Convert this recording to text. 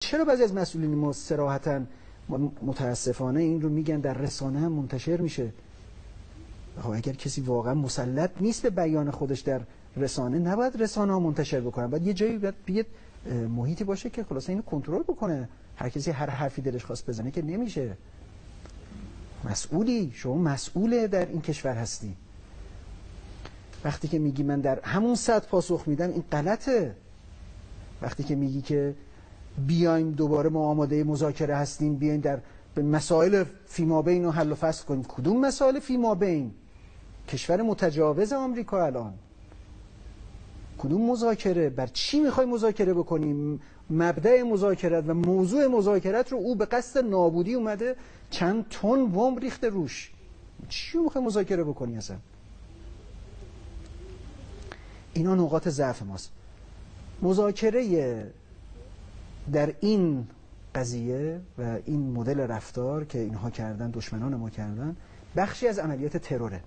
چرا بعضی از مسئولین ما صراحتاً متاسفانه این رو میگن در رسانه هم منتشر میشه؟ خب اگر کسی واقعا مسلط نیست به بیان خودش در رسانه، نباید رسانه ها منتشر بکنن، باید یه جایی باید محیطی باشه که خلاصه اینو کنترل بکنه. هر کسی هر حرفی دلش خواست بزنه که نمیشه. مسئولی، شما مسئول در این کشور هستی. وقتی که میگی من در همون سطح پاسخ میدم، این غلطه. وقتی که میگی که بیایم دوباره ما آماده مذاکره هستیم، بیایم در به مسائل فیمابین رو حل و فصل کنیم، کدوم مسائل فیمابین؟ کشور متجاوز آمریکا الان، کدوم مذاکره؟ بر چی میخوای مذاکره بکنیم؟ مبدأ مذاکرت و موضوع مذاکرت رو او به قصد نابودی اومده، چند تن بمب ریخته روش، چی میخوای مذاکره بکنی اصلا؟ اینا نقاط ضعف ماست. مذاکره در این قضیه و این مدل رفتار که اینها کردن، دشمنان ما کردن، بخشی از عملیات تروره.